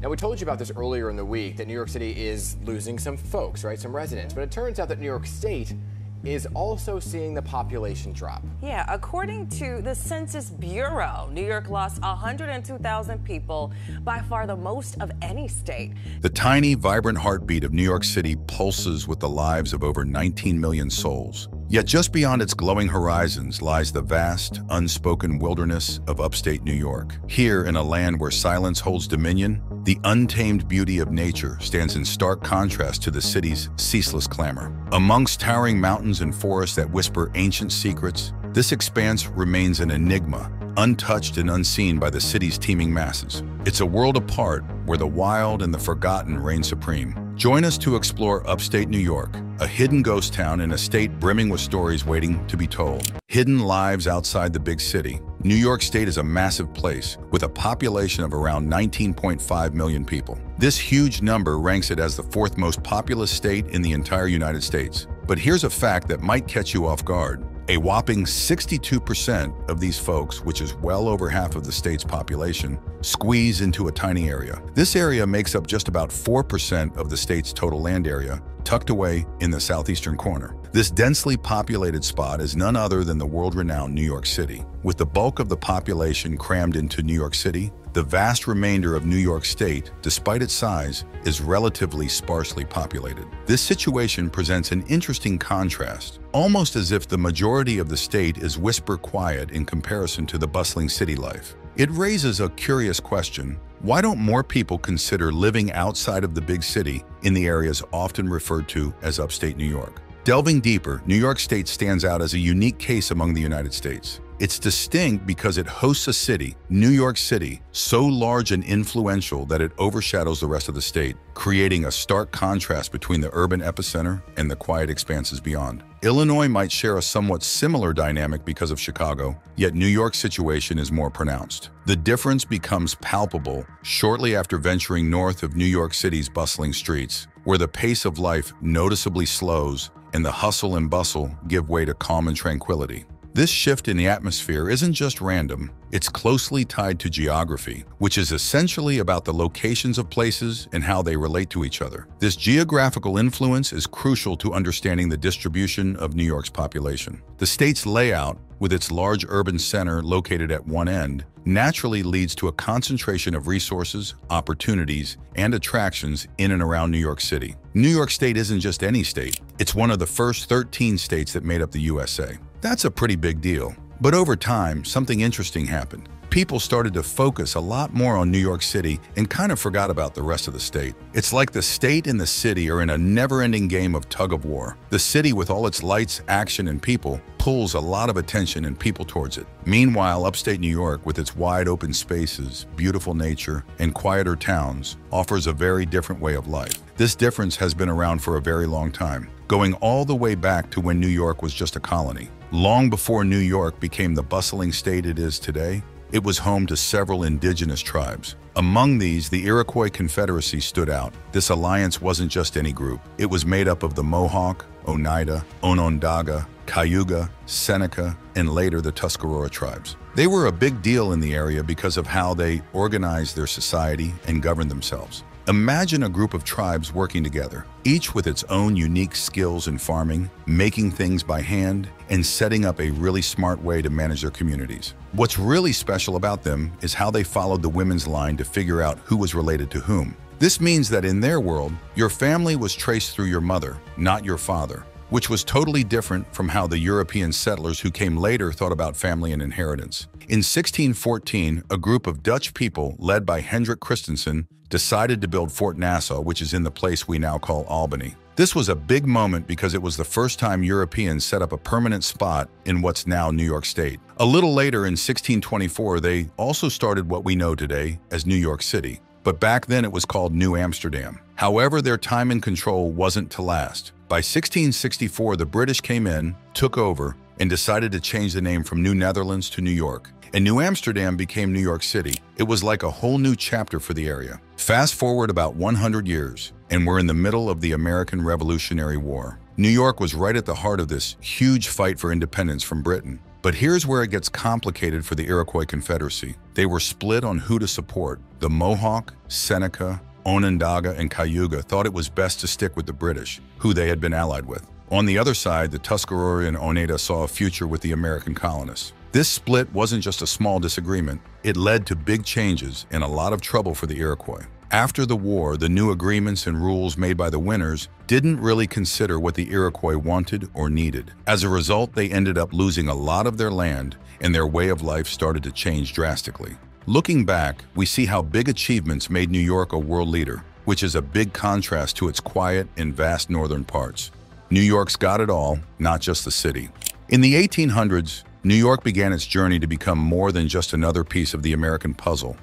Now, we told you about this earlier in the week that New York City is losing some folks, right? Some residents. But it turns out that New York State is also seeing the population drop. Yeah, according to the Census Bureau, New York lost 102,000 people, by far the most of any state. The tiny, vibrant heartbeat of New York City pulses with the lives of over 19 million souls. Yet just beyond its glowing horizons lies the vast, unspoken wilderness of upstate New York. Here, in a land where silence holds dominion, the untamed beauty of nature stands in stark contrast to the city's ceaseless clamor. Amongst towering mountains and forests that whisper ancient secrets, this expanse remains an enigma, untouched and unseen by the city's teeming masses. It's a world apart where the wild and the forgotten reign supreme. Join us to explore upstate New York, a hidden ghost town in a state brimming with stories waiting to be told. Hidden lives outside the big city. New York State is a massive place with a population of around 19.5 million people. This huge number ranks it as the fourth most populous state in the entire United States. But here's a fact that might catch you off guard. A whopping 62% of these folks, which is well over half of the state's population, squeeze into a tiny area. This area makes up just about 4% of the state's total land area, tucked away in the southeastern corner. This densely populated spot is none other than the world-renowned New York City. With the bulk of the population crammed into New York City, the vast remainder of New York State, despite its size, is relatively sparsely populated. This situation presents an interesting contrast, almost as if the majority of the state is whisper quiet in comparison to the bustling city life. It raises a curious question. Why don't more people consider living outside of the big city in the areas often referred to as upstate New York? Delving deeper, New York State stands out as a unique case among the United States. It's distinct because it hosts a city, New York City, so large and influential that it overshadows the rest of the state, creating a stark contrast between the urban epicenter and the quiet expanses beyond. Illinois might share a somewhat similar dynamic because of Chicago, yet New York's situation is more pronounced. The difference becomes palpable shortly after venturing north of New York City's bustling streets, where the pace of life noticeably slows and the hustle and bustle give way to calm and tranquility. This shift in the atmosphere isn't just random, it's closely tied to geography, which is essentially about the locations of places and how they relate to each other. This geographical influence is crucial to understanding the distribution of New York's population. The state's layout, with its large urban center located at one end, naturally leads to a concentration of resources, opportunities, and attractions in and around New York City. New York State isn't just any state, it's one of the first 13 states that made up the USA. That's a pretty big deal. But over time, something interesting happened. People started to focus a lot more on New York City and kind of forgot about the rest of the state. It's like the state and the city are in a never-ending game of tug-of-war. The city, with all its lights, action, and people, pulls a lot of attention and people towards it. Meanwhile, upstate New York, with its wide open spaces, beautiful nature, and quieter towns, offers a very different way of life. This difference has been around for a very long time, going all the way back to when New York was just a colony. Long before New York became the bustling state it is today, it was home to several indigenous tribes. Among these, the Iroquois Confederacy stood out. This alliance wasn't just any group. It was made up of the Mohawk, Oneida, Onondaga, Cayuga, Seneca, and later the Tuscarora tribes. They were a big deal in the area because of how they organized their society and governed themselves. Imagine a group of tribes working together, each with its own unique skills in farming, making things by hand, and setting up a really smart way to manage their communities. What's really special about them is how they followed the women's line to figure out who was related to whom. This means that in their world, your family was traced through your mother, not your father, which was totally different from how the European settlers who came later thought about family and inheritance. In 1614, a group of Dutch people led by Hendrik Christensen decided to build Fort Nassau, which is in the place we now call Albany. This was a big moment because it was the first time Europeans set up a permanent spot in what's now New York State. A little later, in 1624, they also started what we know today as New York City, but back then it was called New Amsterdam. However, their time in control wasn't to last. By 1664, the British came in, took over, and decided to change the name from New Netherlands to New York. And New Amsterdam became New York City. It was like a whole new chapter for the area. Fast forward about 100 years, and we're in the middle of the American Revolutionary War. New York was right at the heart of this huge fight for independence from Britain. But here's where it gets complicated for the Iroquois Confederacy. They were split on who to support. The Mohawk, Seneca, Onondaga, and Cayuga thought it was best to stick with the British, who they had been allied with. On the other side, the Tuscarora and Oneida saw a future with the American colonists. This split wasn't just a small disagreement, it led to big changes and a lot of trouble for the Iroquois. After the war, the new agreements and rules made by the winners didn't really consider what the Iroquois wanted or needed. As a result, they ended up losing a lot of their land, and their way of life started to change drastically. Looking back, we see how big achievements made New York a world leader, which is a big contrast to its quiet and vast northern parts. New York's got it all, not just the city. In the 1800s, New York began its journey to become more than just another piece of the American puzzle.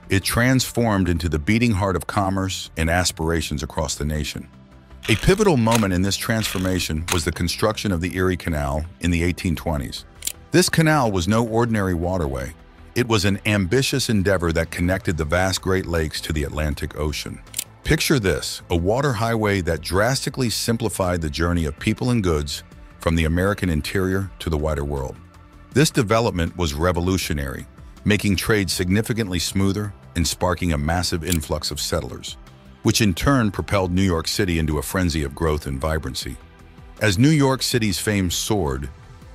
It transformed into the beating heart of commerce and aspirations across the nation. A pivotal moment in this transformation was the construction of the Erie Canal in the 1820s. This canal was no ordinary waterway. It was an ambitious endeavor that connected the vast Great Lakes to the Atlantic Ocean. Picture this, a water highway that drastically simplified the journey of people and goods from the American interior to the wider world. This development was revolutionary, making trade significantly smoother and sparking a massive influx of settlers, which in turn propelled New York City into a frenzy of growth and vibrancy. As New York City's fame soared,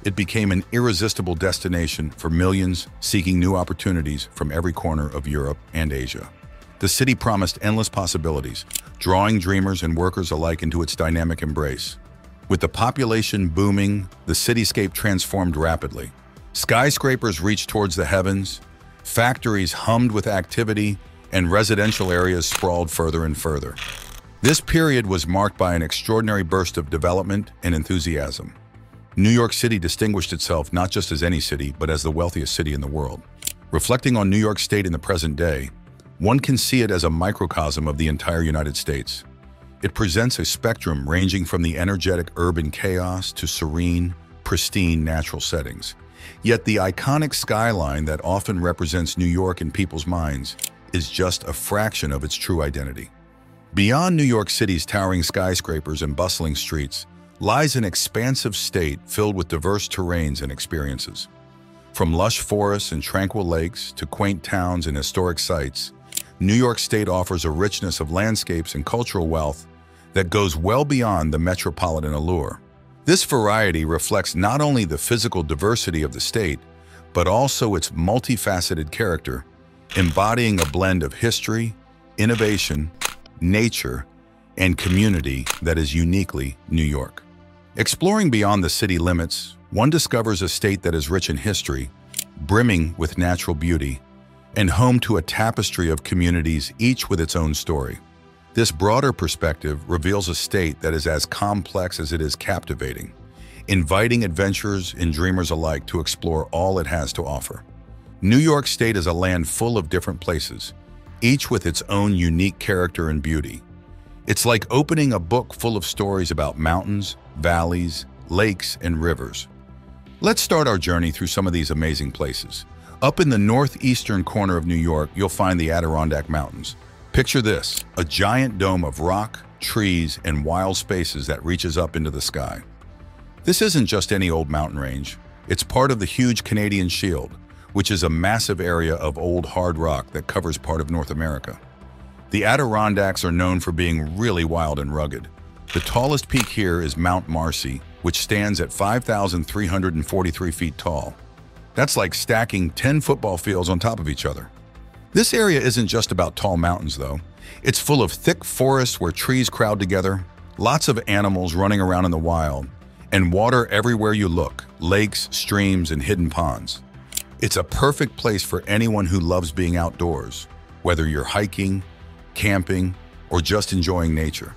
it became an irresistible destination for millions seeking new opportunities from every corner of Europe and Asia. The city promised endless possibilities, drawing dreamers and workers alike into its dynamic embrace. With the population booming, the cityscape transformed rapidly. Skyscrapers reached towards the heavens, factories hummed with activity, and residential areas sprawled further and further. This period was marked by an extraordinary burst of development and enthusiasm. New York City distinguished itself not just as any city, but as the wealthiest city in the world. Reflecting on New York State in the present day, one can see it as a microcosm of the entire United States. It presents a spectrum ranging from the energetic urban chaos to serene, pristine natural settings. Yet the iconic skyline that often represents New York in people's minds is just a fraction of its true identity. Beyond New York City's towering skyscrapers and bustling streets lies an expansive state filled with diverse terrains and experiences. From lush forests and tranquil lakes to quaint towns and historic sites, New York State offers a richness of landscapes and cultural wealth that goes well beyond the metropolitan allure. This variety reflects not only the physical diversity of the state, but also its multifaceted character, embodying a blend of history, innovation, nature, and community that is uniquely New York. Exploring beyond the city limits, one discovers a state that is rich in history, brimming with natural beauty, and home to a tapestry of communities, each with its own story. This broader perspective reveals a state that is as complex as it is captivating, inviting adventurers and dreamers alike to explore all it has to offer. New York State is a land full of different places, each with its own unique character and beauty. It's like opening a book full of stories about mountains, valleys, lakes, and rivers. Let's start our journey through some of these amazing places. Up in the northeastern corner of New York, you'll find the Adirondack Mountains. Picture this, a giant dome of rock, trees, and wild spaces that reaches up into the sky. This isn't just any old mountain range. It's part of the huge Canadian Shield, which is a massive area of old hard rock that covers part of North America. The Adirondacks are known for being really wild and rugged. The tallest peak here is Mount Marcy, which stands at 5,343 feet tall. That's like stacking 10 football fields on top of each other. This area isn't just about tall mountains, though. It's full of thick forests where trees crowd together, lots of animals running around in the wild, and water everywhere you look, lakes, streams, and hidden ponds. It's a perfect place for anyone who loves being outdoors, whether you're hiking, camping, or just enjoying nature.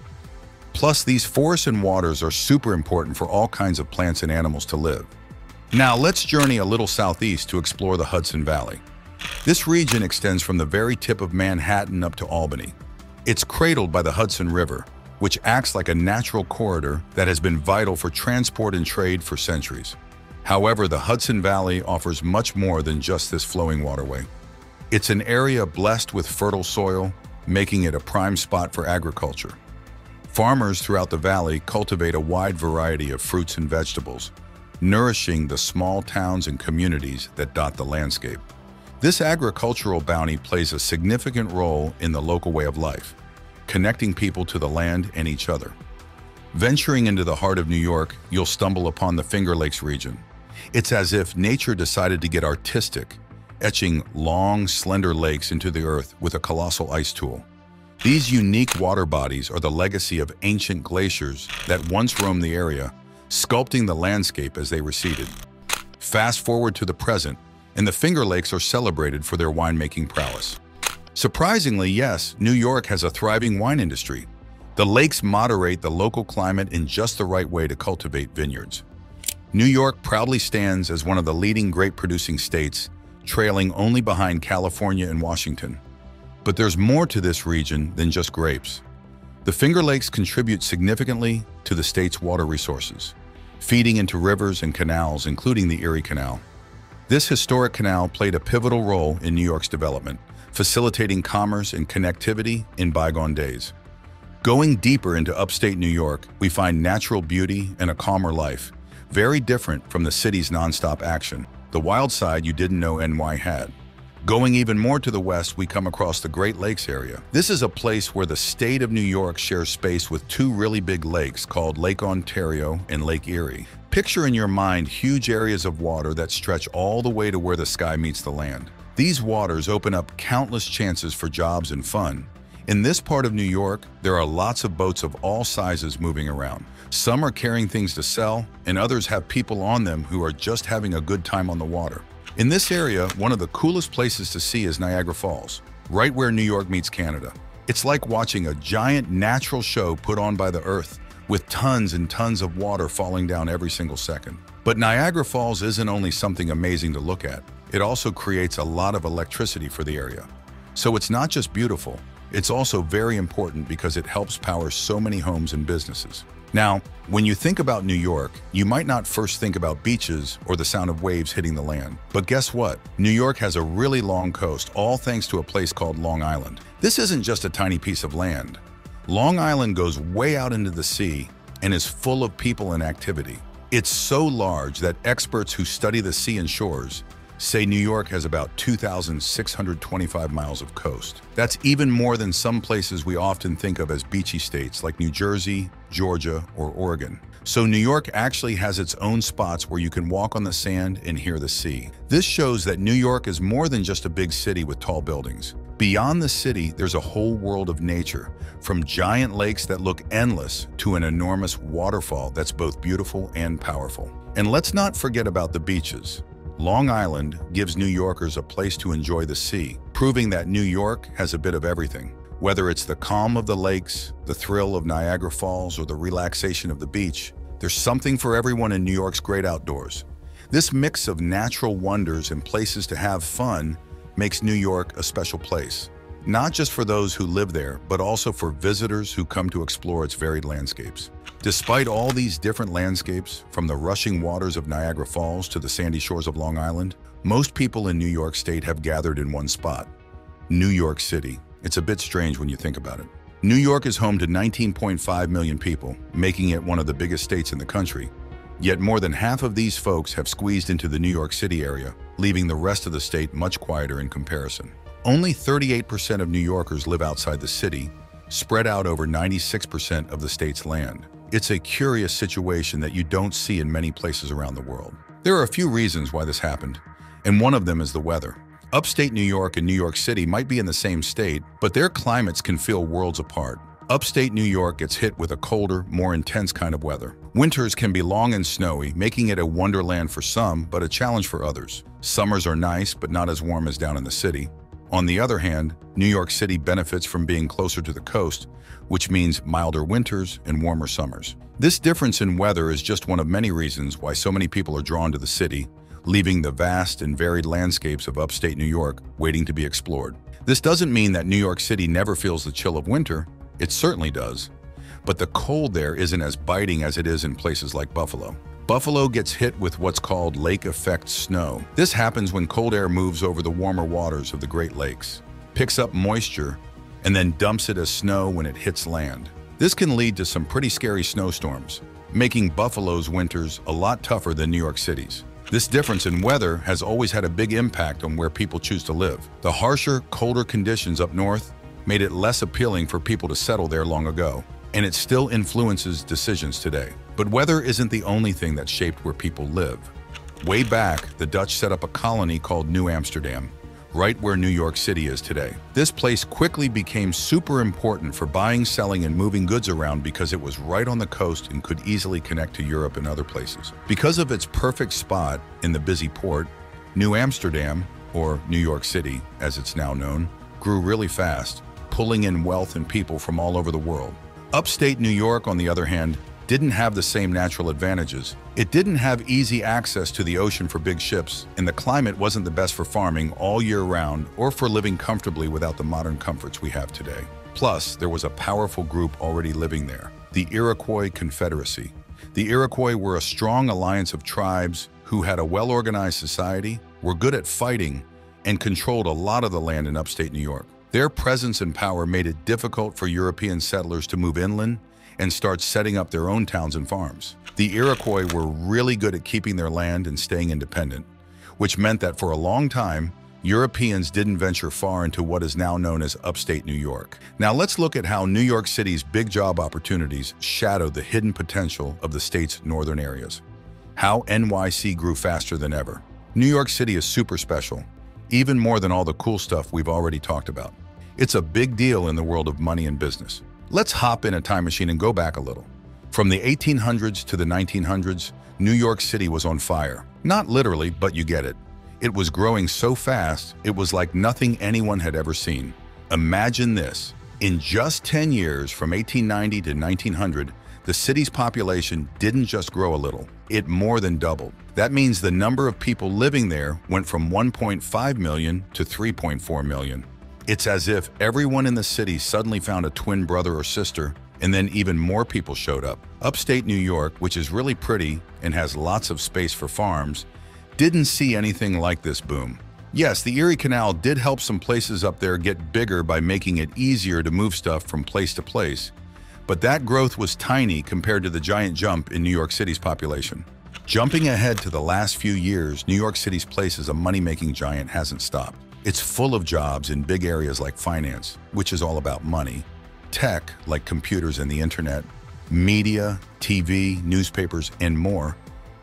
Plus, these forests and waters are super important for all kinds of plants and animals to live. Now, let's journey a little southeast to explore the Hudson Valley. This region extends from the very tip of Manhattan up to Albany. It's cradled by the Hudson River, which acts like a natural corridor that has been vital for transport and trade for centuries. However, the Hudson Valley offers much more than just this flowing waterway. It's an area blessed with fertile soil, making it a prime spot for agriculture. Farmers throughout the valley cultivate a wide variety of fruits and vegetables, nourishing the small towns and communities that dot the landscape. This agricultural bounty plays a significant role in the local way of life, connecting people to the land and each other. Venturing into the heart of New York, you'll stumble upon the Finger Lakes region. It's as if nature decided to get artistic, etching long, slender lakes into the earth with a colossal ice tool. These unique water bodies are the legacy of ancient glaciers that once roamed the area, sculpting the landscape as they receded. Fast forward to the present, and the Finger Lakes are celebrated for their winemaking prowess. Surprisingly, yes, New York has a thriving wine industry. The lakes moderate the local climate in just the right way to cultivate vineyards. New York proudly stands as one of the leading grape-producing states, trailing only behind California and Washington. But there's more to this region than just grapes. The Finger Lakes contribute significantly to the state's water resources, feeding into rivers and canals, including the Erie Canal. This historic canal played a pivotal role in New York's development, facilitating commerce and connectivity in bygone days. Going deeper into upstate New York, we find natural beauty and a calmer life, very different from the city's nonstop action, the wild side you didn't know NY had. Going even more to the west, we come across the Great Lakes area. This is a place where the state of New York shares space with two really big lakes called Lake Ontario and Lake Erie. Picture in your mind huge areas of water that stretch all the way to where the sky meets the land. These waters open up countless chances for jobs and fun. In this part of New York, there are lots of boats of all sizes moving around. Some are carrying things to sell, and others have people on them who are just having a good time on the water. In this area, one of the coolest places to see is Niagara Falls, right where New York meets Canada. It's like watching a giant natural show put on by the earth, with tons and tons of water falling down every single second. But Niagara Falls isn't only something amazing to look at, it also creates a lot of electricity for the area. So it's not just beautiful, it's also very important because it helps power so many homes and businesses. Now, when you think about New York, you might not first think about beaches or the sound of waves hitting the land. But guess what? New York has a really long coast, all thanks to a place called Long Island. This isn't just a tiny piece of land. Long Island goes way out into the sea and is full of people and activity. It's so large that experts who study the sea and shores say New York has about 2,625 miles of coast. That's even more than some places we often think of as beachy states like New Jersey, Georgia, or Oregon. So New York actually has its own spots where you can walk on the sand and hear the sea. This shows that New York is more than just a big city with tall buildings. Beyond the city, there's a whole world of nature, from giant lakes that look endless to an enormous waterfall that's both beautiful and powerful. And let's not forget about the beaches. Long Island gives New Yorkers a place to enjoy the sea, proving that New York has a bit of everything. Whether it's the calm of the lakes, the thrill of Niagara Falls, or the relaxation of the beach, there's something for everyone in New York's great outdoors. This mix of natural wonders and places to have fun makes New York a special place, not just for those who live there, but also for visitors who come to explore its varied landscapes. Despite all these different landscapes, from the rushing waters of Niagara Falls to the sandy shores of Long Island, most people in New York State have gathered in one spot: New York City. It's a bit strange when you think about it. New York is home to 19.5 million people, making it one of the biggest states in the country. Yet more than half of these folks have squeezed into the New York City area, leaving the rest of the state much quieter in comparison. Only 38% of New Yorkers live outside the city, spread out over 96% of the state's land. It's a curious situation that you don't see in many places around the world. There are a few reasons why this happened, and one of them is the weather. Upstate New York and New York City might be in the same state, but their climates can feel worlds apart. Upstate New York gets hit with a colder, more intense kind of weather. Winters can be long and snowy, making it a wonderland for some, but a challenge for others. Summers are nice, but not as warm as down in the city. On the other hand, New York City benefits from being closer to the coast, which means milder winters and warmer summers. This difference in weather is just one of many reasons why so many people are drawn to the city, leaving the vast and varied landscapes of upstate New York waiting to be explored. This doesn't mean that New York City never feels the chill of winter. It certainly does. But the cold there isn't as biting as it is in places like Buffalo. Buffalo gets hit with what's called lake effect snow. This happens when cold air moves over the warmer waters of the Great Lakes, picks up moisture, and then dumps it as snow when it hits land. This can lead to some pretty scary snowstorms, making Buffalo's winters a lot tougher than New York City's. This difference in weather has always had a big impact on where people choose to live. The harsher, colder conditions up north made it less appealing for people to settle there long ago, and it still influences decisions today. But weather isn't the only thing that shaped where people live. Way back, the Dutch set up a colony called New Amsterdam, right where New York City is today. This place quickly became super important for buying, selling, and moving goods around because it was right on the coast and could easily connect to Europe and other places. Because of its perfect spot in the busy port, New Amsterdam, or New York City as it's now known, grew really fast, pulling in wealth and people from all over the world. Upstate New York, on the other hand, didn't have the same natural advantages. It didn't have easy access to the ocean for big ships, and the climate wasn't the best for farming all year round or for living comfortably without the modern comforts we have today. Plus, there was a powerful group already living there, the Iroquois Confederacy. The Iroquois were a strong alliance of tribes who had a well-organized society, were good at fighting, and controlled a lot of the land in upstate New York. Their presence and power made it difficult for European settlers to move inland and start setting up their own towns and farms. The Iroquois were really good at keeping their land and staying independent, which meant that for a long time, Europeans didn't venture far into what is now known as upstate New York. Now let's look at how New York City's big job opportunities shadowed the hidden potential of the state's northern areas. How NYC grew faster than ever. New York City is super special, even more than all the cool stuff we've already talked about. It's a big deal in the world of money and business. Let's hop in a time machine and go back a little. From the 1800s to the 1900s, New York City was on fire. Not literally, but you get it. It was growing so fast, it was like nothing anyone had ever seen. Imagine this. In just 10 years, from 1890 to 1900, the city's population didn't just grow a little, it more than doubled. That means the number of people living there went from 1.5 million to 3.4 million. It's as if everyone in the city suddenly found a twin brother or sister, and then even more people showed up. Upstate New York, which is really pretty and has lots of space for farms, didn't see anything like this boom. Yes, the Erie Canal did help some places up there get bigger by making it easier to move stuff from place to place, but that growth was tiny compared to the giant jump in New York City's population. Jumping ahead to the last few years, New York City's place as a money-making giant hasn't stopped. It's full of jobs in big areas like finance, which is all about money, tech, like computers and the internet, media, TV, newspapers, and more,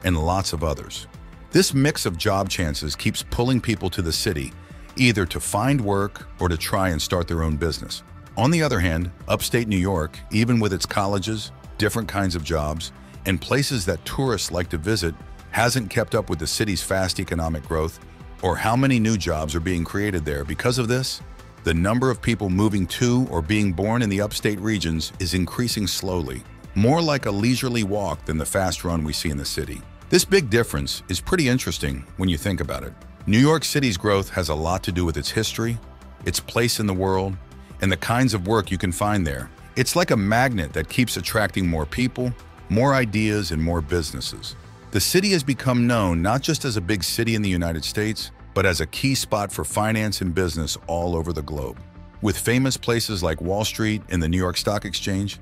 and lots of others. This mix of job chances keeps pulling people to the city, either to find work or to try and start their own business. On the other hand, upstate New York, even with its colleges, different kinds of jobs, and places that tourists like to visit, hasn't kept up with the city's fast economic growth or how many new jobs are being created there. Because of this, the number of people moving to or being born in the upstate regions is increasing slowly, more like a leisurely walk than the fast run we see in the city. This big difference is pretty interesting when you think about it. New York City's growth has a lot to do with its history, its place in the world, and the kinds of work you can find there. It's like a magnet that keeps attracting more people, more ideas, and more businesses. The city has become known not just as a big city in the United States, but as a key spot for finance and business all over the globe. With famous places like Wall Street and the New York Stock Exchange,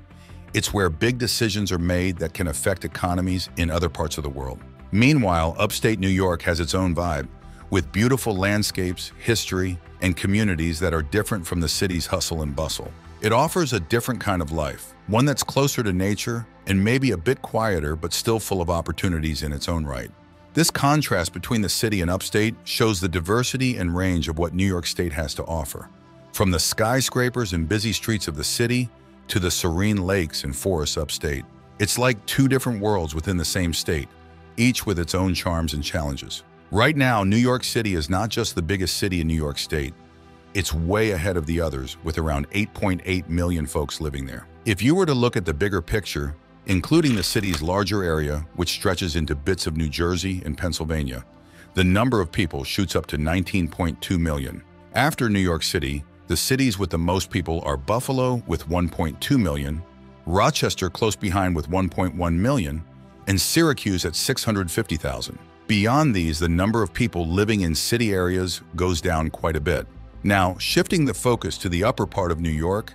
it's where big decisions are made that can affect economies in other parts of the world. Meanwhile, upstate New York has its own vibe, with beautiful landscapes, history, and communities that are different from the city's hustle and bustle. It offers a different kind of life, one that's closer to nature and maybe a bit quieter but still full of opportunities in its own right. This contrast between the city and upstate shows the diversity and range of what New York State has to offer. From the skyscrapers and busy streets of the city to the serene lakes and forests upstate. It's like two different worlds within the same state, each with its own charms and challenges. Right now, New York City is not just the biggest city in New York State. It's way ahead of the others, with around 8.8 million folks living there. If you were to look at the bigger picture, including the city's larger area, which stretches into bits of New Jersey and Pennsylvania, the number of people shoots up to 19.2 million. After New York City, the cities with the most people are Buffalo with 1.2 million, Rochester close behind with 1.1 million, and Syracuse at 650,000. Beyond these, the number of people living in city areas goes down quite a bit. Now, shifting the focus to the upper part of New York,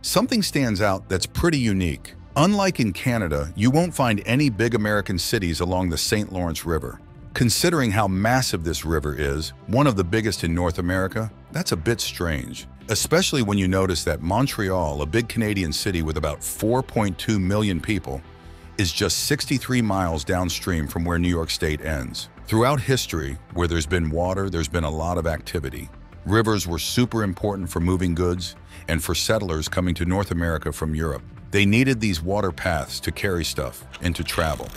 something stands out that's pretty unique. Unlike in Canada, you won't find any big American cities along the St. Lawrence River. Considering how massive this river is, one of the biggest in North America, that's a bit strange. Especially when you notice that Montreal, a big Canadian city with about 4.2 million people, is just 63 miles downstream from where New York State ends. Throughout history, where there's been water, there's been a lot of activity. Rivers were super important for moving goods and for settlers coming to North America from Europe. They needed these water paths to carry stuff and to travel.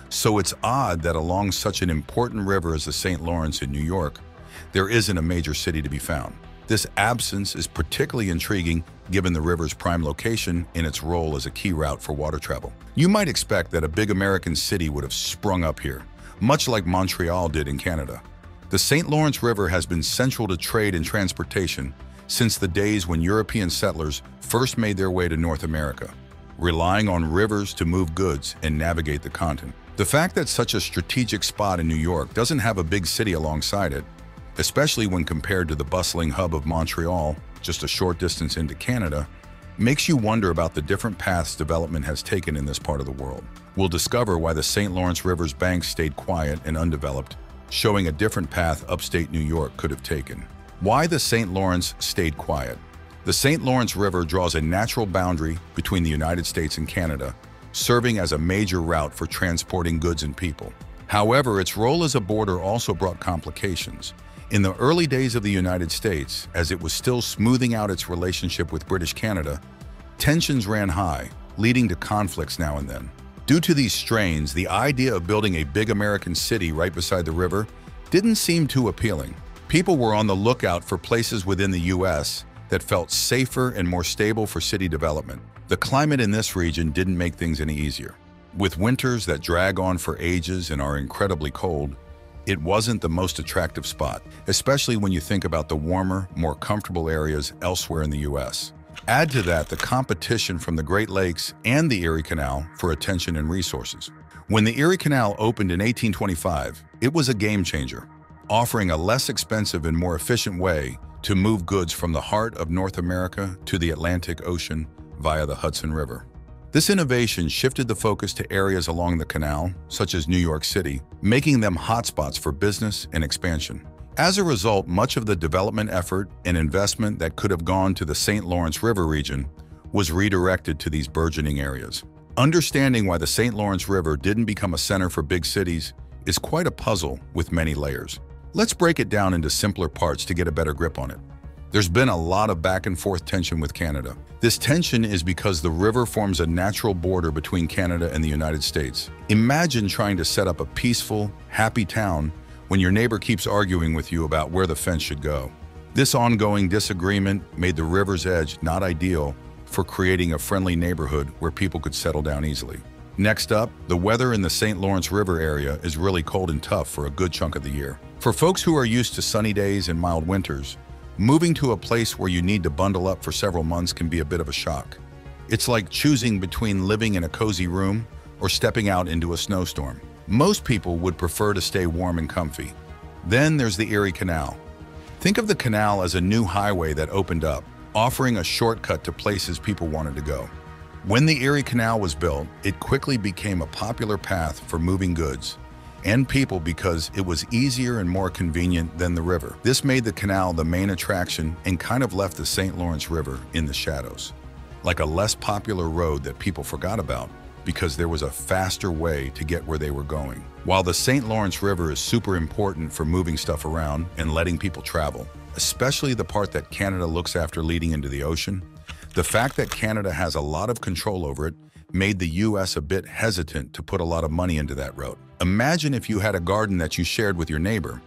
So it's odd that along such an important river as the St. Lawrence in New York, there isn't a major city to be found. This absence is particularly intriguing given the river's prime location and its role as a key route for water travel. You might expect that a big American city would have sprung up here, much like Montreal did in Canada. The St. Lawrence River has been central to trade and transportation since the days when European settlers first made their way to North America, relying on rivers to move goods and navigate the continent. The fact that such a strategic spot in New York doesn't have a big city alongside it, especially when compared to the bustling hub of Montreal, just a short distance into Canada, makes you wonder about the different paths development has taken in this part of the world. We'll discover why the St. Lawrence River's banks stayed quiet and undeveloped, showing a different path upstate New York could have taken. Why the St. Lawrence stayed quiet. The St. Lawrence River draws a natural boundary between the United States and Canada, serving as a major route for transporting goods and people. However, its role as a border also brought complications. In the early days of the United States, as it was still smoothing out its relationship with British Canada, tensions ran high, leading to conflicts now and then. Due to these strains, the idea of building a big American city right beside the river didn't seem too appealing. People were on the lookout for places within the U.S. that felt safer and more stable for city development. The climate in this region didn't make things any easier. With winters that drag on for ages and are incredibly cold, it wasn't the most attractive spot, especially when you think about the warmer, more comfortable areas elsewhere in the U.S. Add to that the competition from the Great Lakes and the Erie Canal for attention and resources. When the Erie Canal opened in 1825, it was a game changer, offering a less expensive and more efficient way to move goods from the heart of North America to the Atlantic Ocean via the Hudson River. This innovation shifted the focus to areas along the canal, such as New York City, making them hotspots for business and expansion. As a result, much of the development effort and investment that could have gone to the St. Lawrence River region was redirected to these burgeoning areas. Understanding why the St. Lawrence River didn't become a center for big cities is quite a puzzle with many layers. Let's break it down into simpler parts to get a better grip on it. There's been a lot of back and forth tension with Canada. This tension is because the river forms a natural border between Canada and the United States. Imagine trying to set up a peaceful, happy town when your neighbor keeps arguing with you about where the fence should go. This ongoing disagreement made the river's edge not ideal for creating a friendly neighborhood where people could settle down easily. Next up, the weather in the St. Lawrence River area is really cold and tough for a good chunk of the year. For folks who are used to sunny days and mild winters, moving to a place where you need to bundle up for several months can be a bit of a shock. It's like choosing between living in a cozy room or stepping out into a snowstorm. Most people would prefer to stay warm and comfy. Then there's the Erie Canal. Think of the canal as a new highway that opened up, offering a shortcut to places people wanted to go. When the Erie Canal was built, it quickly became a popular path for moving goods and people because it was easier and more convenient than the river. This made the canal the main attraction and kind of left the St. Lawrence River in the shadows, like a less popular road that people forgot about because there was a faster way to get where they were going. While the St. Lawrence River is super important for moving stuff around and letting people travel, especially the part that Canada looks after leading into the ocean, the fact that Canada has a lot of control over it made the U.S. a bit hesitant to put a lot of money into that route. Imagine if you had a garden that you shared with your neighbor,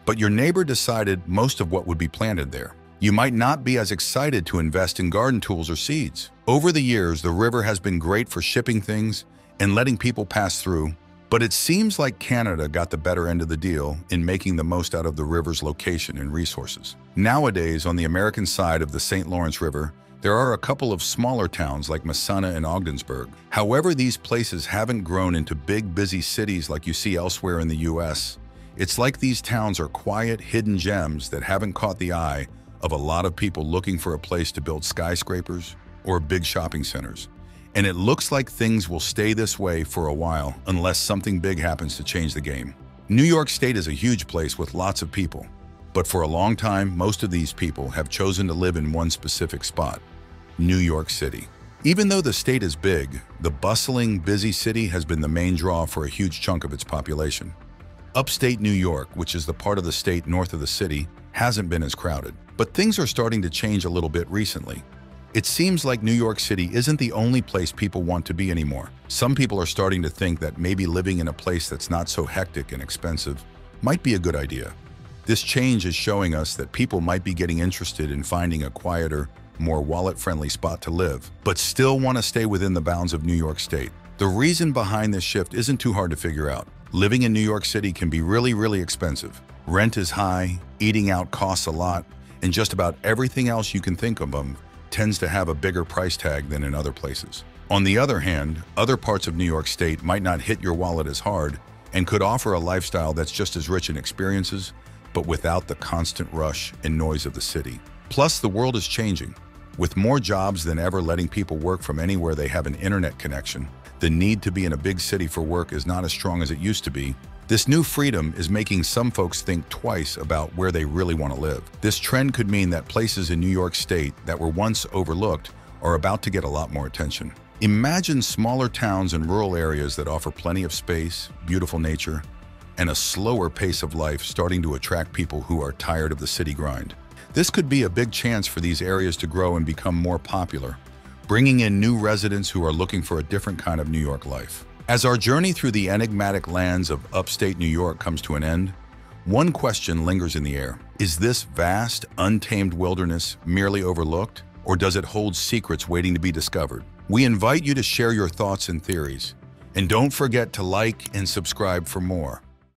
but your neighbor decided most of what would be planted there. You might not be as excited to invest in garden tools or seeds. Over the years, the river has been great for shipping things and letting people pass through, but it seems like Canada got the better end of the deal in making the most out of the river's location and resources. Nowadays, on the American side of the St. Lawrence River, there are a couple of smaller towns like Massena and Ogdensburg. However, these places haven't grown into big, busy cities like you see elsewhere in the U.S. It's like these towns are quiet, hidden gems that haven't caught the eye of a lot of people looking for a place to build skyscrapers or big shopping centers. And it looks like things will stay this way for a while unless something big happens to change the game. New York State is a huge place with lots of people. But for a long time, most of these people have chosen to live in one specific spot, New York City. Even though the state is big, the bustling, busy city has been the main draw for a huge chunk of its population. Upstate New York, which is the part of the state north of the city, hasn't been as crowded. But things are starting to change a little bit recently. It seems like New York City isn't the only place people want to be anymore. Some people are starting to think that maybe living in a place that's not so hectic and expensive might be a good idea. This change is showing us that people might be getting interested in finding a quieter, more wallet-friendly spot to live, but still want to stay within the bounds of New York State. The reason behind this shift isn't too hard to figure out. Living in New York City can be really expensive. Rent is high, eating out costs a lot, and just about everything else you can think of tends to have a bigger price tag than in other places. On the other hand, other parts of New York State might not hit your wallet as hard and could offer a lifestyle that's just as rich in experiences, but without the constant rush and noise of the city. Plus, the world is changing. With more jobs than ever letting people work from anywhere they have an internet connection, the need to be in a big city for work is not as strong as it used to be. This new freedom is making some folks think twice about where they really want to live. This trend could mean that places in New York State that were once overlooked are about to get a lot more attention. Imagine smaller towns and rural areas that offer plenty of space, beautiful nature, and a slower pace of life starting to attract people who are tired of the city grind. This could be a big chance for these areas to grow and become more popular, bringing in new residents who are looking for a different kind of New York life. As our journey through the enigmatic lands of upstate New York comes to an end, one question lingers in the air. Is this vast, untamed wilderness merely overlooked, or does it hold secrets waiting to be discovered? We invite you to share your thoughts and theories. And don't forget to like and subscribe for more.